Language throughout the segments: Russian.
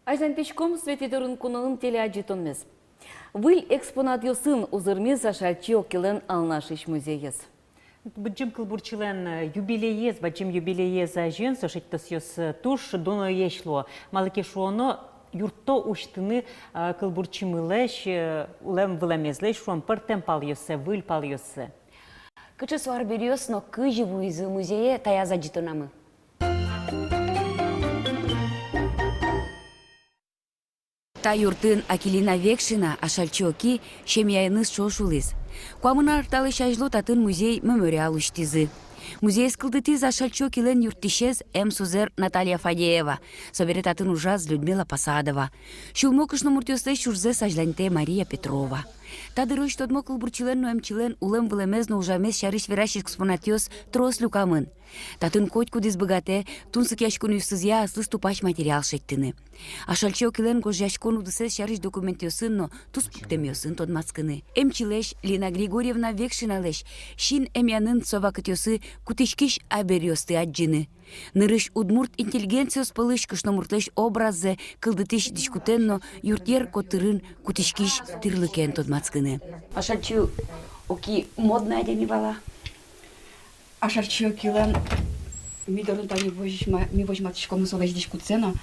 Айзантичком светидорын кунығын телеаджитонмез. Выл экспонатиосын узырмез ашальчи окилен алнашиш музейес. Баджим кылбурчилен юбилеез, баджим юбилеез жен сошиттосьёс туш доно ешло. Малыки шуоно юртто уштыны кылбурчимылеш улем вылемезлеш шуон пыртем палйосе, выл палйосе. Кычы суар бериос, но кыжи вуизы музее таяза житонамы. Та юртын Акилина Векшина ашальчоки шемьяйныз шошулыз. Куамына арталы шажло татын музей мемориал уштизы. Музей скылдытыз ашальчоки лен юртишез Сузер Наталья Фадеева, собере татын ужаз Людмила Посадова. Шулмокышно муртёсле шурзе сажланте Мария Петрова. Тадырыш тодмо кылбурчилен но эмчилен улем вылемезно ужамес шариш вераш экспонатиос трос люкамын. Татын коть кудис богате тунсык яшкун юсызя аслы ступач материал шеттыны. Ашальчо килен гож яшкон удысес шариш документиосын но туспуктемиосын тодмацкыны. Эмчилеш Лина Григорьевна Векшиналеш шин эмянын совакытёсы кутишкиш абериосты аджины. Нырыш удмурт интеллигенциос пылыш кышномуртлеш образы кылдытыш дискутенно юртер котырын кутишкиш тырлыкен тодмацкыны. Ашальчо оки модная демивала. Ашарчио килен мидорун тани ми возьматишком солеш дискуцена.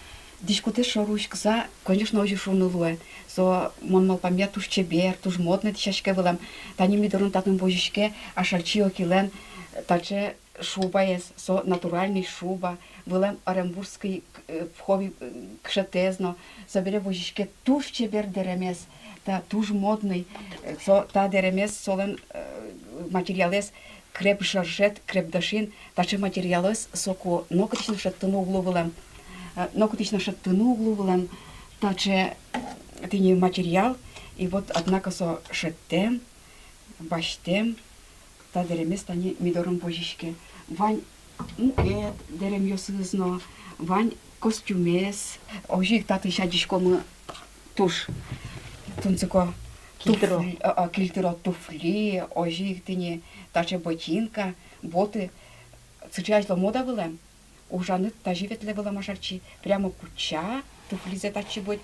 Дискутеш шорушкса, конечно, уже шунулуе. Со монмал памят туш чебер, туш модный тишашке вылам. Тани мидорун татым возишке, ашарчио килен таче шуба ес, со натуральный шуба. Вылам оренбургский вхови кшетезно. Собере возишке туш чебер деремес, та туш модный. Со та деремес солен материалес креп жаржет, креп дашин, таче материалес соко нокотично шаттыны углу вылам. Нокотично шаттыны углу вылам, таче тыни материал, и вот однако со шеттем, баштем, та деремес тани мидором божишке. Вань дерем йосызно, вань костюмес, ожик таты шадишкомы туш, тунцыко кильтиро туфли, ожик тыни таче ботинка, боты. Сейчас мода была. Ужаны таживетле была машарчи. Прямо куча, туфли за тачи бот,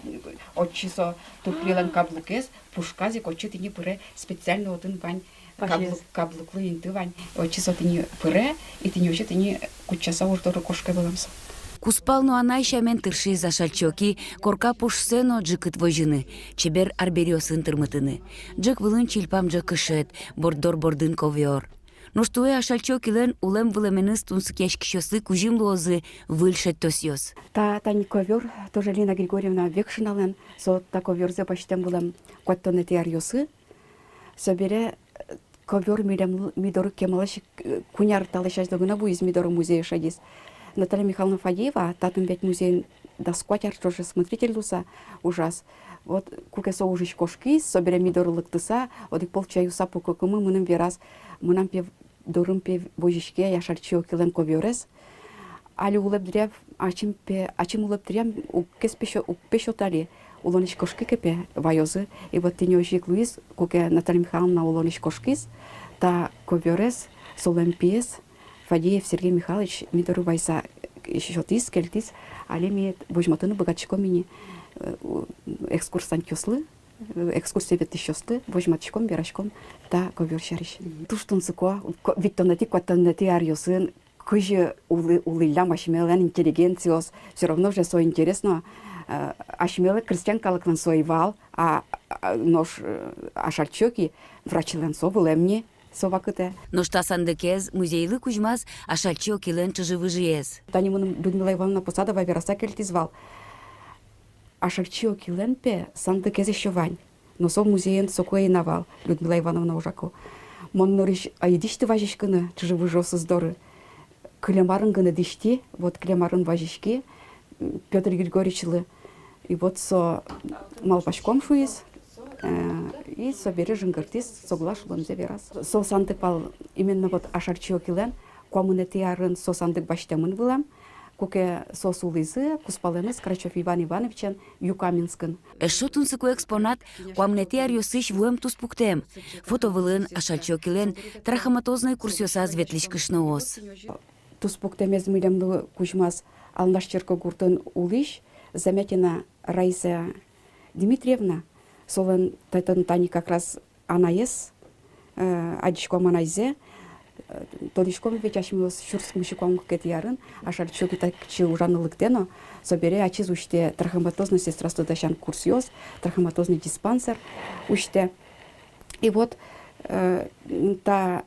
отчисо туфлилен каблукес, пушказик, отчи тыни пыре специально один вань каблуклы инты вань. Отчисо тыни пыре, и тыни очи тыни кучаса уждоры кошка выламса. Куспалну анайша мен тырши за шальчоки, корка пушсено джикыт вожины, чебер арбериосын тырмытыны. Джик вылын чилпам джик кышет, бордор бордын ковер. Ноштуэ ашальчоки лен улем вылеменыз тунсык яшкишосы кужим лозы выльшет тосьёс. Тани ковер, тоже Лина Григорьевна Векшина лен, со та ковер за почтем вылем кваттоны тиарьосы. Собере ковер мидоры кемалаш куняр талышаш догына буиз мидоры музея шадис. Наталья Михайловна Фадеева, татым пять музей доскотер, тоже смотритель дуса, ужас. Вот кукесо ужиш кошки, собере мидоры лыктыса, вот и полчаюса пококымы мыным верас, мынам пев дорым пев божишке, яшарчио килен коверес. Али улеп древ, ачим улеп дрем, упешо тали, улониш кошки кепе вайозы, и вот тенёжик Луиз, куке Наталья Михайловна улониш кошкис, та коверес, солем пиес, Фадеев Сергей Михайлович мидору вайса еще тис, кельтис, али ми возьматыны богатчико мини экскурсант ёслы, экскурсия вет ещёслы, возьматчиком, берачком, та ковер шариш. Туштунцыко, виктонати кваттонати арьосын, кыжи улылям ашмелен интеллигенциос, все равно же со интересно, ашмеле крестьянкалыкнын соевал, а нож ашарчоки врачилен совылемни, совакыте. Но что сандекез музейлы кужмаз ашальчо килен чыжывыжиез. Тани мыным Людмила Ивановна Посадова вераса кельтизвал. Ашальчо килен пе сандекез еще вань. Но со музеен сокое навал Людмила Ивановна ужако. Моннориш айдишты важишкыны чыжывыжосы здоры. Клемарын гыны дишти, вот клемарын важишки Петр Григорьевичлы. И вот со малпашком шуиз. И собери жингартис соглаш лонзе верас. Со сандык пал именно вот ашарчио килен, коммунетиарын со сандык баштемын вылам, куке со сулызы, куспаленыз Крачев Иван Ивановичен Юкаминскын. Эшо тунсыку экспонат коммунетиар ёсыш вуем туспуктем. Фото вылын ашальчо килен трахоматозный курсёса зветлишкышны ос. Туспуктемез милемлы кужмас алнаш черко гуртын улиш, Замятина Раиса Дмитриевна, солен тани как раз анаес, адишком анайзе, тодишком ведь ашмилос шурском щеком кет ярын, ашарчуки так чи ужанлыктено, собере ачиз учте трахоматозный сестрасту дащан курсиоз, трахоматозный диспансер учте. И вот та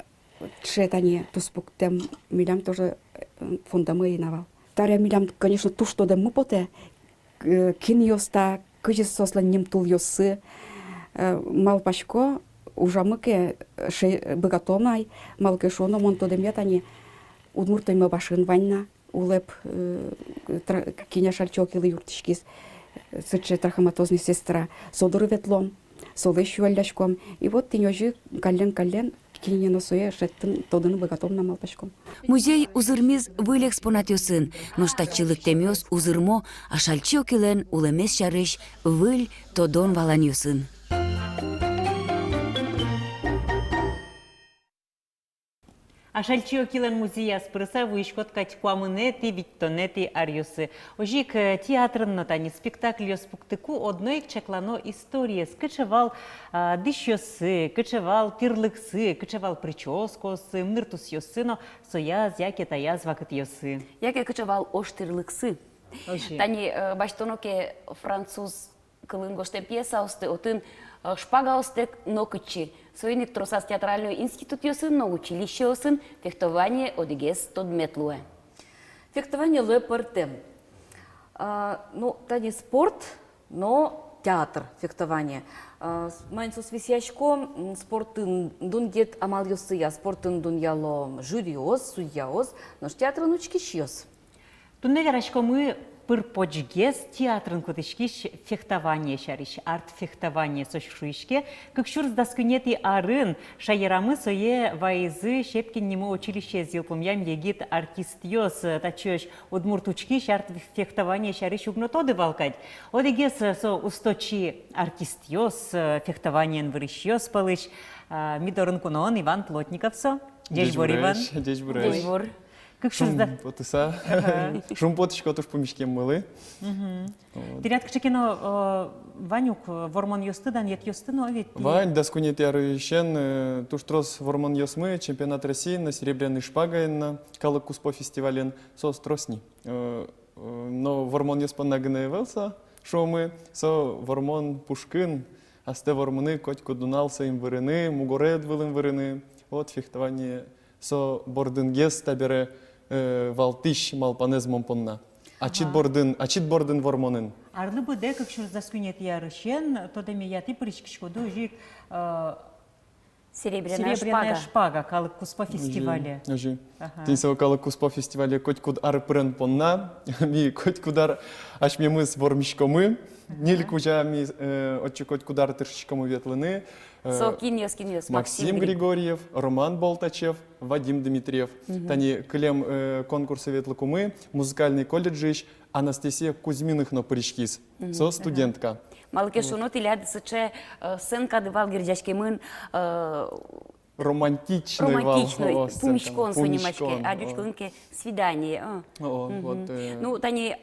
тшетани туспуктем милям тоже фундамы инавал. Таря милям, конечно, ту, что да мы поте, киньоста, кыжис сослан нем тул йосы, малпашко, ужамыке богатомай, малке шоно, монтодем ятани, удмуртой мы башин ванна, улеп киня шальчок или юртишкис, сыче трахоматозный сестра, содоры ветлом, солы щуальдашком, и вот ты нёжи каллен, кине носуе шеттин тодыны богатомна малпашком. Музей узырмиз выл экспонат йосын, но штатчылык темёс узырмо, а шальчо килен улемес шарыш выл тодон валан йосын. Ашальчио килен музея спрыса вышкот кать куамынети виттонети арюсы. Ожик театрын нотани спектакль йоспуктыку одной чеклано история. Скачевал дыщосы, качевал тирлыксы, качевал прическосы, мныртус йосыно, сояз, яке таяз вакыт йосы. Яке кычывал оштырлыксы. Ожи. Тани баштоноке француз кылын гоштен пьеса осты, отын шпага остек нокычи. Союник тросас театральный институт йосын, но училище йосын, фехтование одигес тодметлуэ. Фехтование лепертем. Ну, тани спорт, но театр фехтование. Майнсус висяшко спортын дун дет амал йосыя, спортын дун яло жюриоз, судьяоз, но театр нучки шьёс. Тунне верашко мы пырпочгес театрын кутышкиш фехтование шариш, арт-фехтование сошшуишке, как шурс доскунети арын, шайерамы сое вайзы шепкин нему училище зилпумьям егит артистьос, тачёш удмуртучкиш арт-фехтование шариш угнотоды валкать. Одегес со усточи артистьос, фехтование вырыщёс палыш, мидорын кунон Иван Плотниковсо. Дежбор Иван. Дежбор. Как шурс да? Потыса. Шум потышко туш помешкем мылы. Тирят кшекино Ванюк вормон йостыдан ет йостыно ведь. Вань доскунет ярыщен туш трос вормон йосмы чемпионат России на серебряной шпагой на Калык Куспо фестивален со стросни. Но вормон йоспан нагневался шомы со вормон Пушкин, а сте вормоны коть кодуналса им вырыны, мугоред вылым вырыны. Вот фехтование со бордынгес табере валтиш малпанез момпонна. Ачит бордын вормонын. Арлы буде, как шурс доскунет ярыщен, то да меня ты причкишко дожик Серебряная шпага Калык Куспо фестивале. Ожи. Ты со Калык Куспо фестивале коть куд ар прен понна, ми коть кудар аж ми мы с вормишкомы, ниль куча ми отче коть кудар тыршишкому ветлыны. Со киньос, Максим Григорьев, Роман Болтачев, Вадим Дмитриев. Тани клем конкурсы ветлыкумы, музыкальный колледж, Анастасия Кузьминых на паричкис. Со студентка. Малке шуно тиляд сыче сынка дывал гирджашкемын Романтичный пумичкон сонимачке, а дючконке свидание. Ну, тани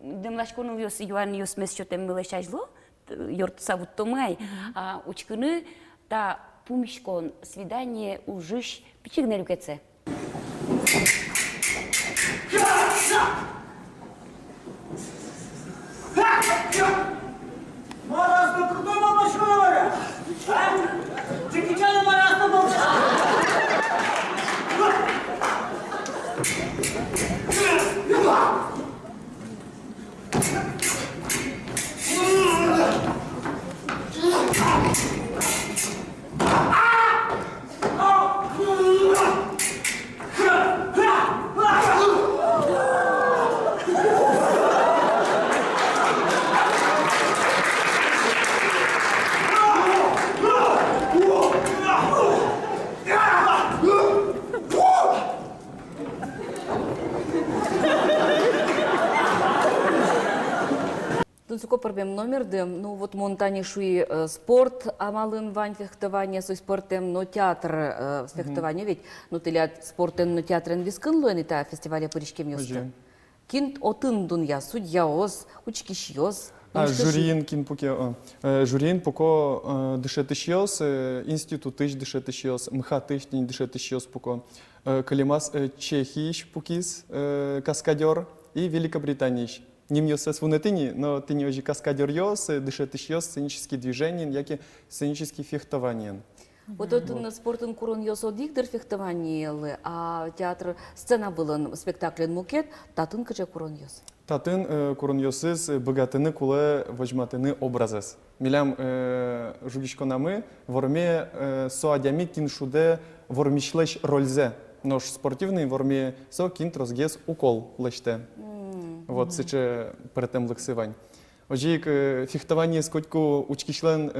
демлашкону юс юан юс месчотем мылешажло, йорт савут томай, а учкыны та пумичкон свидание ужиш пичигне рюкеце. Маразда крутой малышовая! Джеки Чан Маразда Суко пробем номер дем, ну вот монтани шуи спорт, амалын вань фехтование со спортем, но театр фехтование ведь, ну ты ляд спортен, но театрен вискын луэн и та фестиваля паричкем ёсты. Кинт отын дунья, судьяоз, учкищёз. Журин кин поке, журин поко дышетышьёс, институтыш дышетышьёс, мхатыш дышетышьёс поко, калимас Чехиш пукис, каскадер и Великобританийш. Ним ёсес вунетыни, но ты не уже каскадер ёс, дышетышьёс, сценические движения, яки сценические фехтования. Вот отын спортын курын ёсо диктор фехтованиелы, а театр сцена был спектаклен мукет, татын кыча курын ёс. Татын курын ёсыз богатыны кулы вожматыны образес. Милям жугишконамы ворме соадями киншуде вормишлеш рользе. Нож спортивный ворме со кинт розгес укол леште. Вот сыче перетем лексывань. Ожик фехтование сколько учкишлен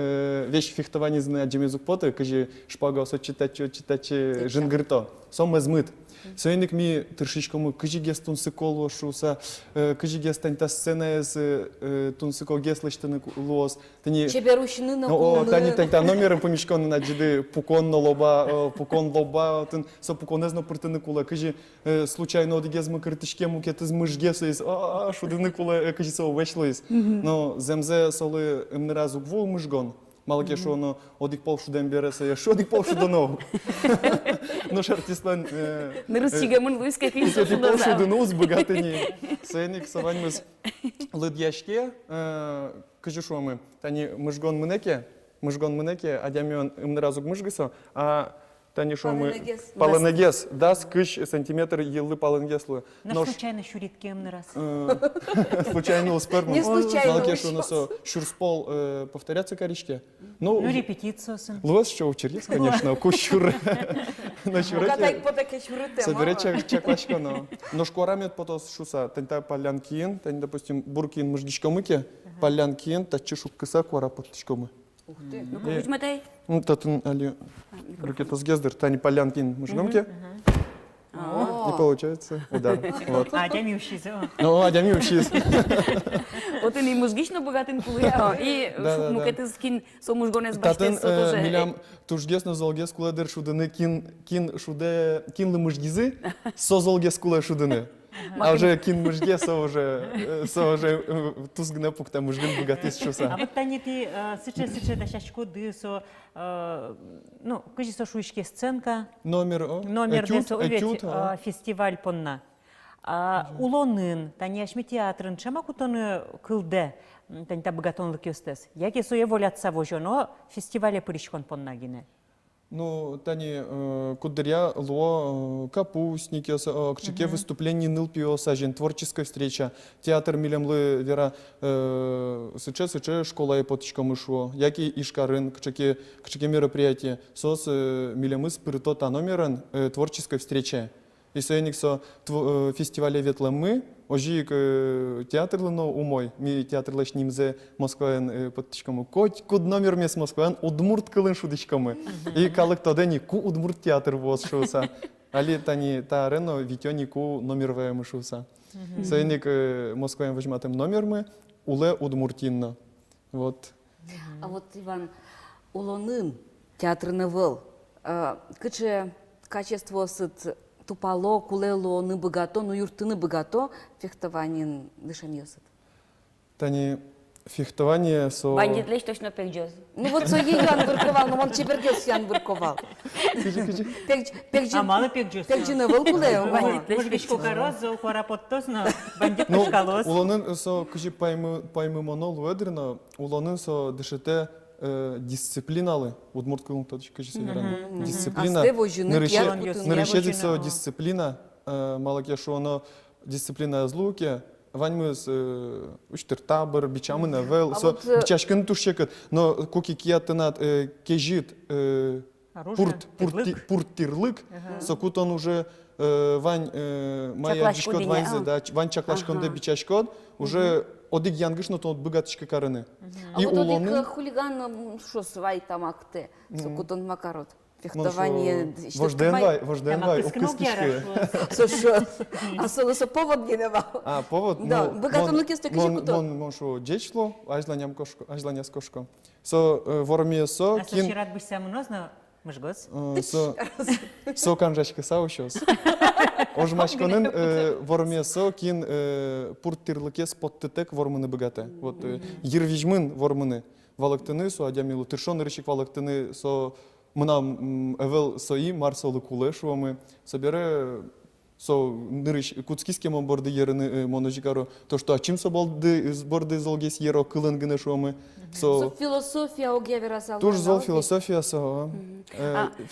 вещь фехтование зна джемезук поты, каже шпага со читать жингрито. Сом измыт. Союзник ми трешечкому каже гес тунсикол шуса, каже гес танта сцена из тунсикол гес лештаны лос. Тани Чеберущины на о кулы. тани танта номером помешкон на джиды пукон на лоба, пукон лоба, тен со пуконезно пыртыны кула. Каже случайно одигез мы критичке мукет из мыжгес из шудыны кула каже со вешлис. Но земзе соли не разу гву мыжгон. Малке що воно одік полшудем береться, я що одік полшудонов. Ну ж артистлан... Не розтягамын луйска кінь Одік полшудонов з богатині. Сейник саваньмыз лидяшке, кажу що ми, тані мыжгон менеке, адяміон не разу мыжгисо, а тані що ми... Паленегес. Дас кыш сантиметр елы паленегеслы. На случайно щуритки не раз. Случайно усперму. Не случайно Малке що ущёс. носо шурспол повторяться коричке. Ну, репетицию сын. Луаз що учеріс, конечно, кущур. На Катай щуреті. по таке чурите. Собере чаклачка, но шкуарами потос шуса, тента палянкин, тань, допустим, буркин мыждичкомыке, палянкин, тачи шуккыса куара потичкомы. Ух ты. Візьметей. Ну, татын, али, ракетос гездер, тань палянкин мыжгомке. И получается удар. Вот. А, дямившийся. Ну, адями учись. Один і мозгічно багатин кулуя, і Да. мукети з кін сомужгонес Татын бачте, со тоже. милям тужгес на золгес куледер шудыны кин шуде кинлы мыжгизы со золгес куле шудыны. А уже кин мыжге со уже тузгна пукта мыжгын богатыс А шуса. вот тани ты сыче да щачко дысо, ну, кажи со шуишке сценка, номер десо этюд, увет фестиваль понна. Улонын, тани ашми театрын, чама кутоны кылде, тани та богатонлык ёстес. Яке сое волятса вожоно фестивале пыришкон понна гине. Ну, тани кудря ло капустники, кчеке выступление нылпио сажен, творческая встреча, театр милямлы вера сыче школа и потичком ишло, яки ишкарын, кчеке мероприятие, сос милямы спирито та номерен творческой встрече. И союзник со фестивале ветлымы, ожик театр лыно умой, ми театр лыш нимзе Москваен потичкому, куд номер мес Москваен удмурт кылын шудичкамы. И калык тодени ку удмурт театр воз шуса. Али тани та арено витёни ку номер вэм шуса. Союзник Москваен возьматым номер мы, уле удмуртинно. Вот. А вот, Иван, улонын театрны выл, кыче качество сыт тупало, кулело, ны богато, ну юртыны богато, фехтованиен дышем ёсыт. Тани фехтование со... Бандит лиш точно пекджоз. Ну вот со Ян вырковал, но он чебергес Ян вырковал. А мало пек джос. Пекджины выл кулео, Ваня. Может быть, сколько раз за укора подтос, но бандит Ну, пушкалос. улонын со кажи паймы монол уэдрина, улонын со дышете дисциплиналы. Удмурт кылын тодыч кажи северан. Дисциплина. Асте вожыны пьян Нарышет вожыны, со о. дисциплина. Малаке шо оно дисциплина злуке. Ваньмы с учтер табор, бичамы навел. Со вот, бичашкын тушчекат. Но куки киятынат кежит пуртирлык. Сокут он уже вань моя дишкот ваньзе, да, вань чаклашконде бичашкот. Уже одик янгышно то богатышка караны. А И вот улоны. одик хулиган, шо свай там акте, сокутон макарот. Фехтование. Вожден вай, укыскишки. Слушай, а со повод геневал. А, повод? Да, богатонлык есть такой же куток. Мон шо джечло, ажланям кошко, ажланя с кошко. Со вормие со А со вчера бы сам нозно Мыжгоз. Со канжачка саушос. Ожмачконын вормия со кин пурттирлыкес поттетек вормыны богата. Вот ервижмын вормыны валактыны со адямилу тыршон рычик валактыны со мынам эвел сои марсолы кулы шуамы собере со нырыш куцкиске мон борды ерыны моножикаро то что ачим со болды борды золгес еро кылынгыны шуамы Со со философия огевераса. тоже зол философия со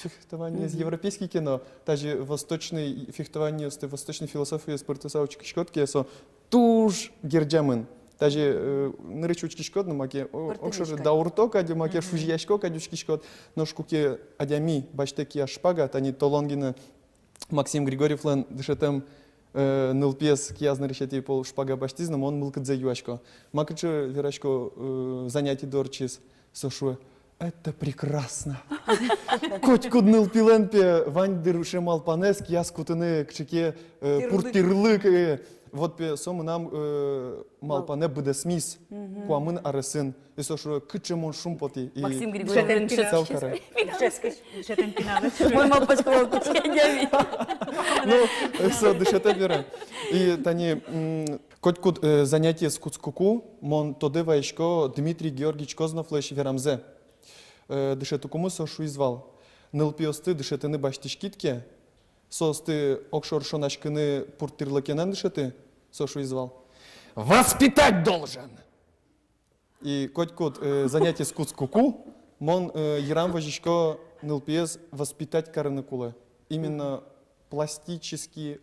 фехтование из европейский кино даже восточный фехтование с восточной философией спортсаучки шкотки со туж герджамын даже нырычучки шкот но маке окшоже даурток ади маке шужьяшко кадючки шкот но шкуке адями баштеки ашпага тани толонгина Максим Григорьевлен дышетем нылпес киязны решети пол шпага баштизном он мылкадзе юашко макаче верашко занятий дорчис сошуе это прекрасно. Коть кудныл пиленпе вань дыруши малпанес кияс кутыны кчеке пуртирлык вот пе сому нам малпане быдесмис куамын арысын и сошуе кычемон шумпоти Максим Григорьевич Салкара. Шетен пиналы. мой мапочка кучедями. Ну, все, дышете бере. И тани коть куд занятие с куцкуку мон тоды вайшко Дмитрий Георгиевич Козновлеш верамзе. Дышету кому сошу извал. Нылпиосты дышетыны баштишкитке, состы окшор шонашкыны пуртирлакенен дышеты сошу извал. Воспитать должен! И коть-кот занятие с куцкуку, мон ерам важичко нылпиес воспитать караныкулы. Именно пластически,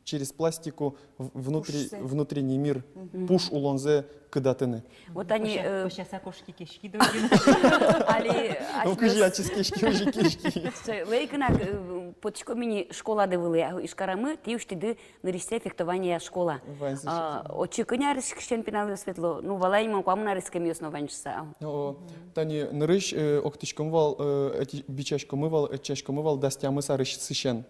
через пластику внутренний мир. Пуш улонзе кыдатыны. Вот они... Сейчас окошки кишки другие. Али... Ну, кыжячись кишки, уже кишки. Лейкынак потичко мини школа дывылы, ишкарамы, ты уж ты наристе фехтование школа. Очекыня риск пеналы светло, ну валайма куамна рисками основанчса. Тани нырыш октичком вал, бичачком вал, этчачком вал, дастямы сарыш сышен.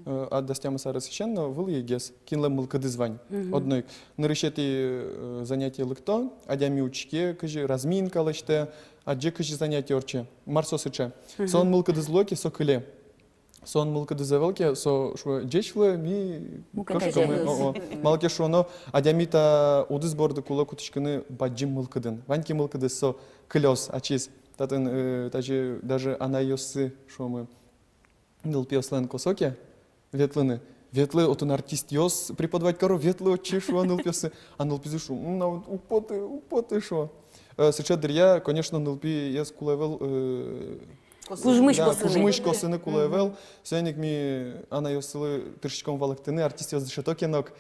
А дастямы сарыш сышен, но выл егес, кинлем мылкады звань. Одной нырышети занятие лыкто, адями учке, кажи разминка лыште, аджи кажи занятие орче, марсо сыче. Сон мылкады злоки, со кыле. Сон мылкады завелки, со шо джечлы ми кошкомы. Малке шоно, адями та удыз борды кулы кутышканы баджим мылкадын. Ваньки мылкады со кылёс ачис. Татын даже анайосы шомы нылпиослен косоке, ветлыны. Ветлы отын артист йос преподавать кару, ветлы очи шо нылпиосы, а нылпизы шо, употы шо. Сейчас дырья, конечно, нылпи ес кулевел Кужмыш косыны кулевел, сённик ми анайосылы тыршичком валыктыны, артист йос дышетокенок.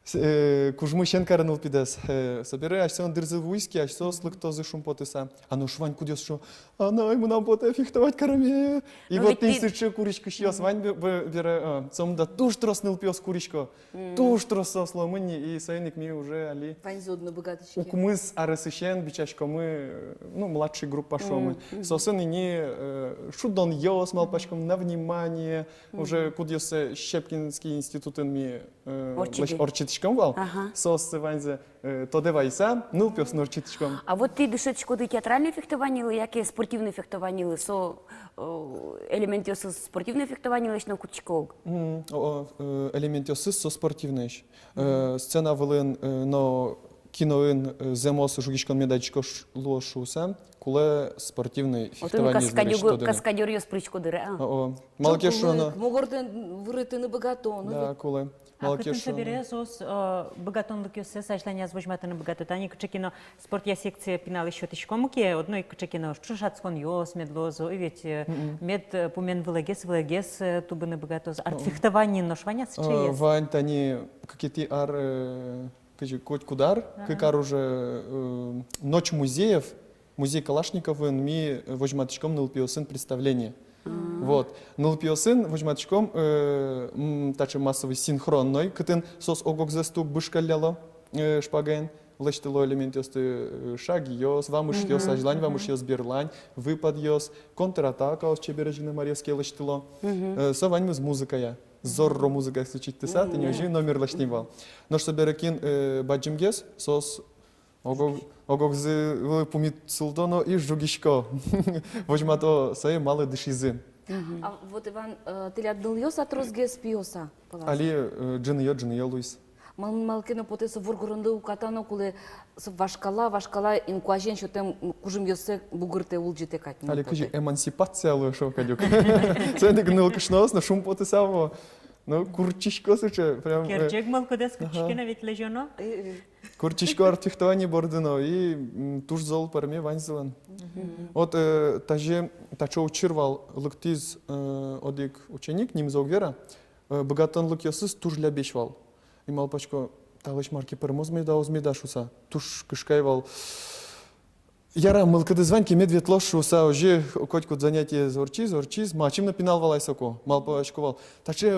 Кужмышен каранул пидес. Собирай, аж сон дырзы вуйски, аж со слыктозы шумпотыса. А ну швань кудес шо, она ему нам поте фехтовать караме. И вот ты сыче куричка шьёс, вань бере, сом да туш троснул пьёс куричко, туш тросо сломыни, и сойник ми уже али. Вань зодны богаточки. Укмыс арысыщен, бичачко мы, ну, младший группа шо мы. Сосын и не шудон йос, малпачком на внимание, уже кудес Щепкинский институтын ми орчит вал, сос ванзе то девайса, ну пес норчитичком. А вот ты дышечко ты театральное фехтование или яке спортивное фехтование, со элемент ёсы спортивное фехтование лишь на кучко? Элемент ёсы со спортивное. Сцена вылын, но киноин земос жугишкон медачко лошуса, куле спортивный фехтование. Каскадер ёс причко дыре. Малкешона. Могорден вырытыны богатон. Да, куле. А кытын собере сос богатонлык ёсы сашланя звожматыны богатотани кычекино спортия секция пиналы счётышкомуке, одной кычекино шушацкон ёс медлозо, и ведь мед пумен влагес тубыны богатоз. Артфехтование ношваня сычеес. Вань тани какие-то ар коть кудар, как уже ночь музеев, музей Калашниковын ми возьматочком нылпиосын представление. Вот. Нылпиосын возьматочком таче массовый синхронной, кытын сос огок застук бышкаляло шпагаен. Лештило элемент ёсты шаг ёс, вамыш ёс, ажлань, вамыш ёс берлань, выпад ёс, контратака ос чебережины Марьевские лештило. Со ваньмыз музыкая. Зорро музыка случить тыса, ты не ожи номер лештивал. Но что берекин баджимгес, сос огок зы пумит султоно и жугишко. Возьма то свои малые дышизы. А вот Иван, ты лядныл ёс атрозге спиоса? Али джины Луис. Малкина потеса вургурунды укатано куле вашкала инкуажен шотем кужым ёсе бугырте улжите катни. Али кажи эмансипация лу шо кадюк. Sen de gныл кышнос на шум потесаво. Ну курчишко сыче прям. Керчек малкодес кучкина ведь лежано. Курчишко артихтование бордено и туш зол парме ванзелан. Вот таже тачо учирвал лыктиз одик ученик ним зогвера богатанлык ёсыз туш лябешвал. И малпачко талыш марки пермозме да озмеда шуса. Туш кышкайвал. Яра мылкыды званки медведь лош шуса уже котку занятие зорчиз, мачим напинал валайсоко. Малпачковал. Таче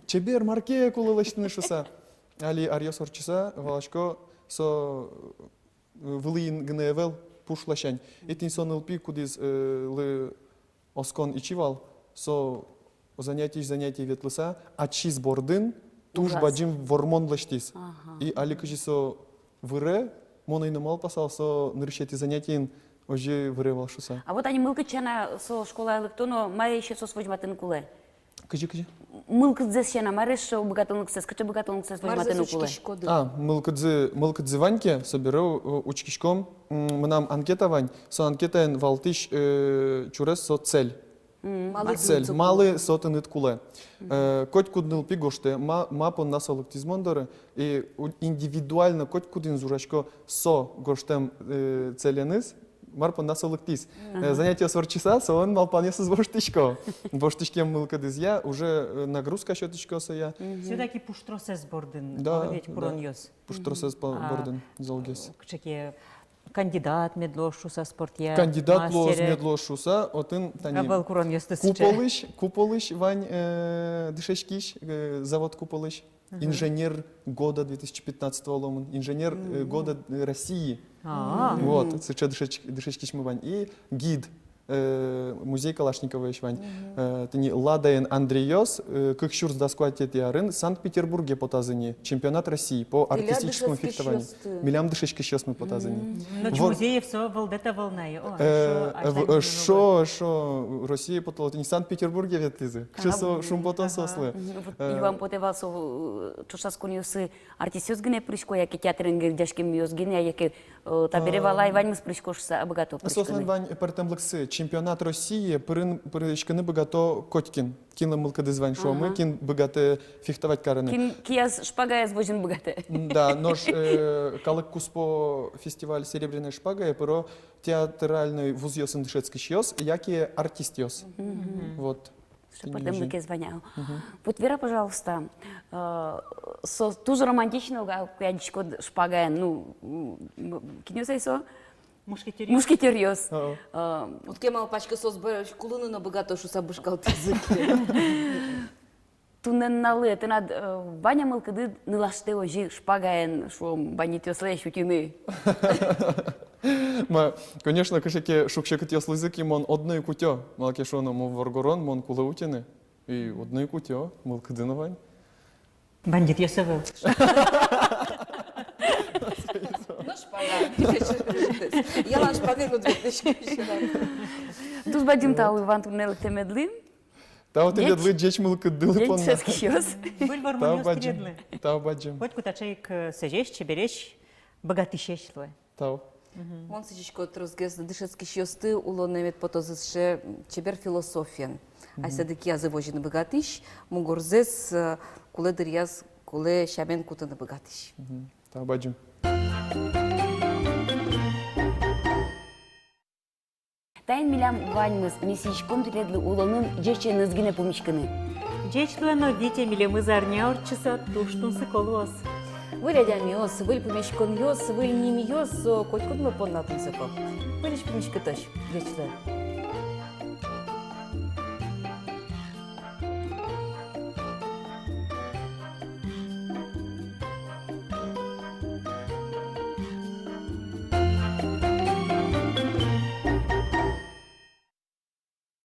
чебер марке кулылышны шуса. Али арьос орчиса валашко со вылыин гневел пушлашань. Этин сон лпи кудиз лы оскон ичивал со занятий ветлыса, ачиз бордын туш баджим вормон лаштис. И али кажи со выре моной намал пасал со нырщети занятиин уже выре валшуса. А вот они мылкычана со школа электроно мае еще со свojматын куле. Кажи. Мылкыдзесена мареш шо богатонлыксес, кычы богатонлыксес свojматын куле. Мылкыдзы ваньке соберу учкишком, мнам анкета вань, со анкетаен валтыш чурес со цель. Цель. Малы сотын иткуле. Коть кудныл пигоште, мапон нас алактизмондоры, и индивидуально коть кудин зурашко со гоштем целеныз, марпон нас алактиз. Занятие 40 часа, со он малпанесыз боштичко. Боштичкем мылкадызья, уже нагрузка счеточко соя. Все-таки пуштросес бордын. Да, Ведь курон ёс. Пуштросез бордын золгес. Кычеке кандидат медлошуса спортья. Кандидат лоз медлошуса, отын тани. Абал курон ёсты Куполыш, Вань Дышешкиш, завод Куполыш. Инженер года 2015 ломан. Инженер года России. Вот, Дышешкиш мы Вань. И гид. Музей Калашникова еще Вань. Ладаен Андреёс, как шурс доскуатет ярын, Санкт-Петербурге потазани. Чемпионат России по артистическому фехтованию. Милям дышечки сейчас мы потазани. Ночь музеев все волдета волнае. Шо, Россия потала, не Санкт-Петербурге ветлизы. Что шум потом сослы. Иван потевал со чушаскон юсы артистёс гне пришко, яке театрын гердяшкем ёс гне, яке таберевала Иван мыс пришкошса абогато пришканы. Сослан Вань партемлыксы. Чемпионат России прышканы богато Котькин. Кин мылкады звань шомы, кин богаты фехтовать караны. Кияс шпагая звозин богаты. Да, нож калык куспо фестиваль «Серебряная шпага» про театральный вуз ёсын дышецкий ёс, яки артист ёс. Вот. Потом лыке звонял. Вот, Вера, пожалуйста, тоже романтично, когда шпагая, ну, кинёсай со? Мушкетер ёс. Вот кемал пачка сос бэрэж кулыны на богато шуса бышкал языки. Тунен налы, ты над баня мылкыды нылашты ожи шпагаен, шо банит ёслэ шутины. Конечно, кашеке шукшекет ёс языки, мон одной кутё. Малке шоно мо воргорон, мон кулаутины. И одной кутё, мылкыды на вань. Бандит ёсывыл. Ялан шпагай, ну 2000. Туз бадим тау Иван туннел темедлин. Тау ты медлы джеч мылкыдылы понна. Дечески ёс. Был вармон ёс передлы. Тау баджим. Хоть кутачайк сежеш, чебереш, богатышешлы. Тау. Он сычечко трозгез дышецки шёсты улонемет потозысше чебер философиен. А седыки азывожины богатыш, мугорзес куле дырьяз, куле шамен кутаны богатыш. Тау баджим. Тайн милям ваньмыз месичком тиледлы улонын жечен ызгине пумичканы. Джечлено вите милемы зарня урчыса туштунсы колуос. Вы рядям ёс, вы помещкон ёс, вы ним ёс, коть кут мы поннатын сыпал. Вы лишь помещка тош, жечлы.